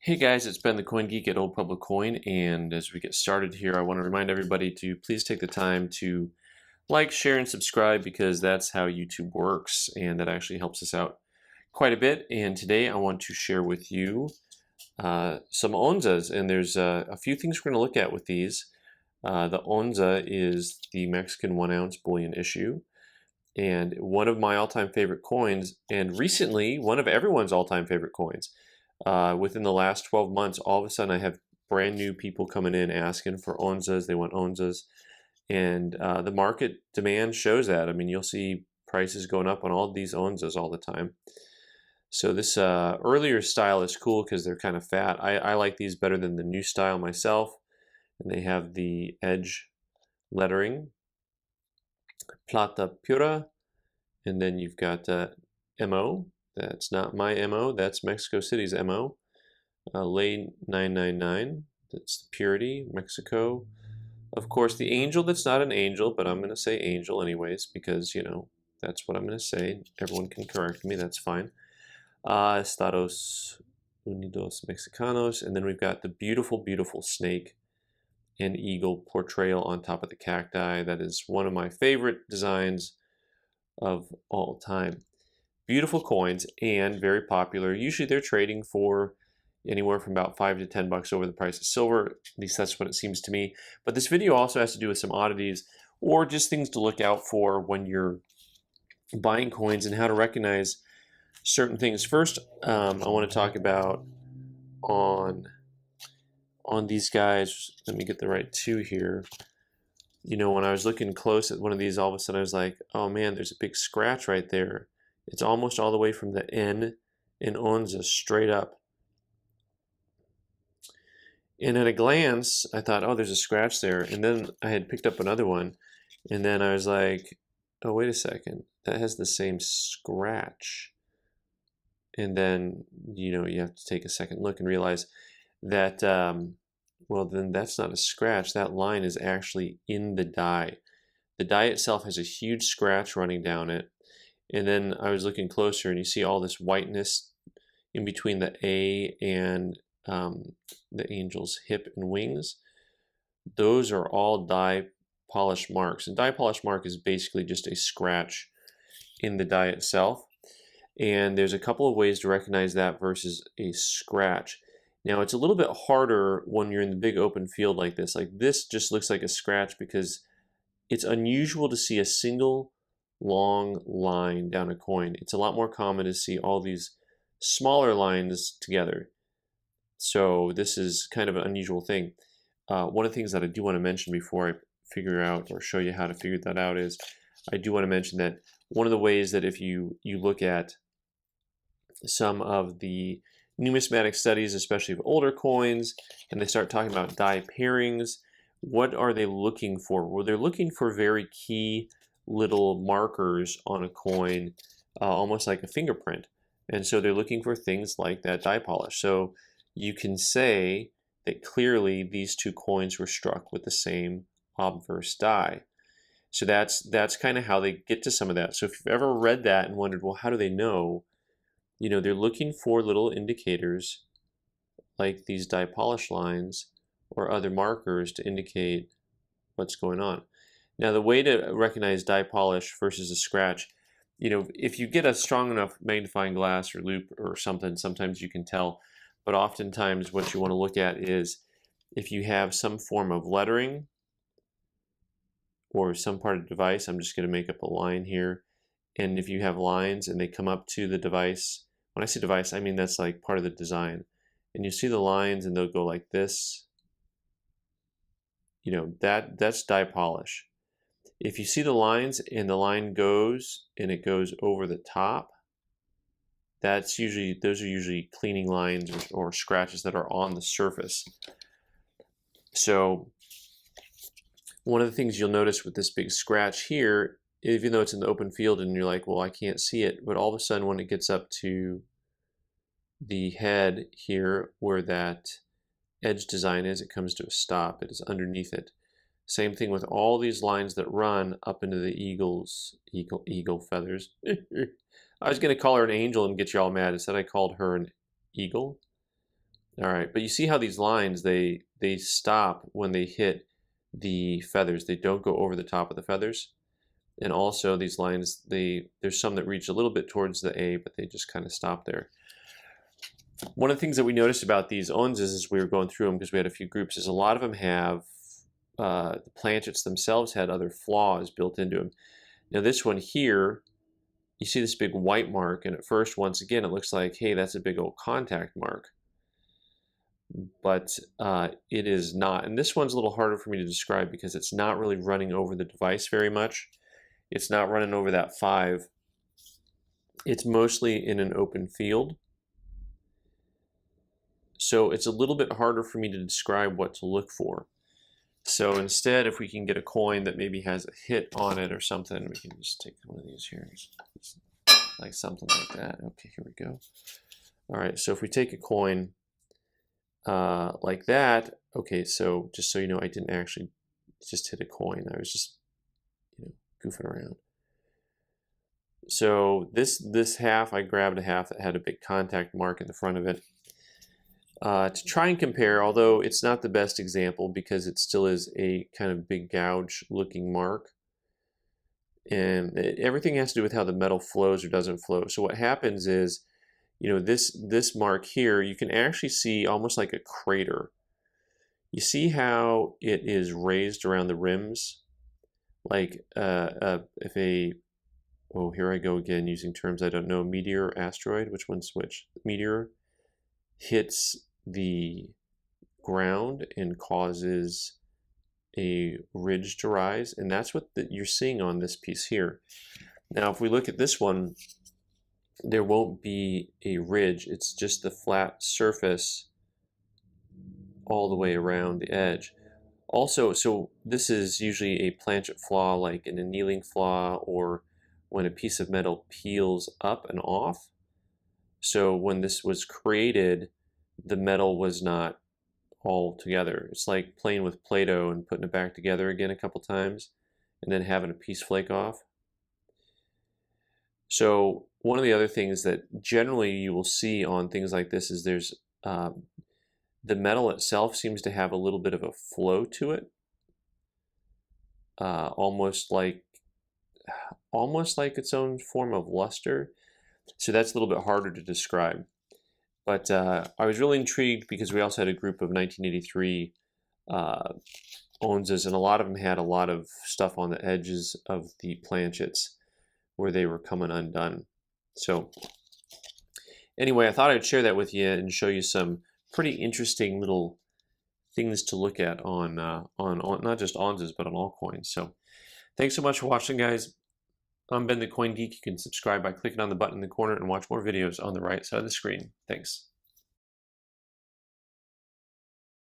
Hey guys, it's Ben the Coin Geek at Old Pueblo Coin, and as we get started here, I want to remind everybody to please take the time to like, share, and subscribe because that's how YouTube works, and that actually helps us out quite a bit. And today I want to share with you some Onzas, and there's a few things we're going to look at with these. The Onza is the Mexican 1-ounce bullion issue, and one of my all-time favorite coins, and recently one of everyone's all-time favorite coins. Within the last 12 months, all of a sudden I have brand new people coming in asking for Onzas. They want Onzas. And the market demand shows that. I mean, you'll see prices going up on all these Onzas all the time. So this earlier style is cool because they're kind of fat. I like these better than the new style myself. And they have the edge lettering, Plata Pura. And then you've got MO. That's not my MO, that's Mexico City's MO. Lane 999, that's the Purity, Mexico. Of course, the Angel, that's not an angel, but I'm going to say Angel anyways, because, you know, that's what I'm going to say. Everyone can correct me, that's fine. Estados Unidos Mexicanos, and then we've got the beautiful, beautiful snake and eagle portrayal on top of the cacti. That is one of my favorite designs of all time. Beautiful coins and very popular. Usually they're trading for anywhere from about $5 to $10 over the price of silver. At least that's what it seems to me. But this video also has to do with some oddities or just things to look out for when you're buying coins and how to recognize certain things. First, I want to talk about on these guys. Let me get the right two here. You know, when I was looking close at one of these, all of a sudden I was like, oh man, there's a big scratch right there. It's almost all the way from the N in Onza straight up. And at a glance, I thought, oh, there's a scratch there. And then I had picked up another one. And then I was like, oh, wait a second. That has the same scratch. And then, you know, you have to take a second look and realize that, well, then that's not a scratch. That line is actually in the die. The die itself has a huge scratch running down it. And then I was looking closer and you see all this whiteness in between the A and the angel's hip and wings. Those are all die polish marks. And die polish mark is basically just a scratch in the die itself. And there's a couple of ways to recognize that versus a scratch. Now it's a little bit harder when you're in the big open field like this. Like this just looks like a scratch because it's unusual to see a single long line down a coin. It's a lot more common to see all these smaller lines together. So this is kind of an unusual thing. One of the things that I do want to mention before I figure out or show you how to figure that out is I do want to mention that one of the ways that if you look at some of the numismatic studies, especially of older coins, and they start talking about die pairings, what are they looking for? Well, they're looking for very key little markers on a coin, almost like a fingerprint. And so they're looking for things like that die polish. So you can say that clearly these two coins were struck with the same obverse die. So that's kind of how they get to some of that. So if you've ever read that and wondered, well, how do they know? You know, they're looking for little indicators like these die polish lines or other markers to indicate what's going on. Now, the way to recognize die polish versus a scratch, you know, if you get a strong enough magnifying glass or loupe or something, sometimes you can tell. But oftentimes what you want to look at is if you have some form of lettering or some part of the device. I'm just going to make up a line here. And if you have lines and they come up to the device, when I say device, I mean that's like part of the design. And you see the lines and they'll go like this. You know, that's die polish. If you see the lines and the line goes and it goes over the top, those are usually cleaning lines or scratches that are on the surface. So one of the things you'll notice with this big scratch here, even though it's in the open field and you're like, well, I can't see it, but all of a sudden when it gets up to the head here where that edge design is, it comes to a stop. It is underneath it. Same thing with all these lines that run up into the eagle feathers. I was going to call her an angel and get you all mad. Instead, I called her an eagle. All right, but you see how these lines, they stop when they hit the feathers. They don't go over the top of the feathers. And also these lines, there's some that reach a little bit towards the A, but they just kind of stop there. One of the things that we noticed about these Onzas as we were going through them, because we had a few groups, is a lot of them have, the planchets themselves had other flaws built into them. Now this one here, you see this big white mark, and at first, once again, it looks like, hey, that's a big old contact mark. But it is not. And this one's a little harder for me to describe because it's not really running over the device very much. It's not running over that 5. It's mostly in an open field. So it's a little bit harder for me to describe what to look for. So instead, if we can get a coin that maybe has a hit on it or something, we can just take one of these here. Like something like that. Okay, here we go. All right, so if we take a coin like that, okay, so just so you know, I didn't actually just hit a coin. I was just, goofing around. So this half, I grabbed a half that had a big contact mark in the front of it. To try and compare, although it's not the best example because it still is a kind of big gouge looking mark. And everything has to do with how the metal flows or doesn't flow. So what happens is, this mark here, you can actually see almost like a crater. You see how it is raised around the rims? Like if a, oh, here I go again using terms I don't know, meteor or asteroid, which one's which? Meteor hits the ground and causes a ridge to rise, and that's what you're seeing on this piece here. Now if we look at this one, there won't be a ridge, it's just the flat surface all the way around the edge. Also, so this is usually a planchet flaw, like an annealing flaw, or when a piece of metal peels up and off. So when this was created, the metal was not all together. It's like playing with Play-Doh and putting it back together again a couple times and then having a piece flake off. So one of the other things that generally you will see on things like this is there's the metal itself seems to have a little bit of a flow to it, almost like its own form of luster. So that's a little bit harder to describe. But I was really intrigued because we also had a group of 1983 Onzas, and a lot of them had a lot of stuff on the edges of the planchets where they were coming undone. So anyway, I thought I'd share that with you and show you some pretty interesting little things to look at on not just Onzas, but on all coins. So thanks so much for watching, guys. I'm Ben the Coin Geek. You can subscribe by clicking on the button in the corner and watch more videos on the right side of the screen. Thanks.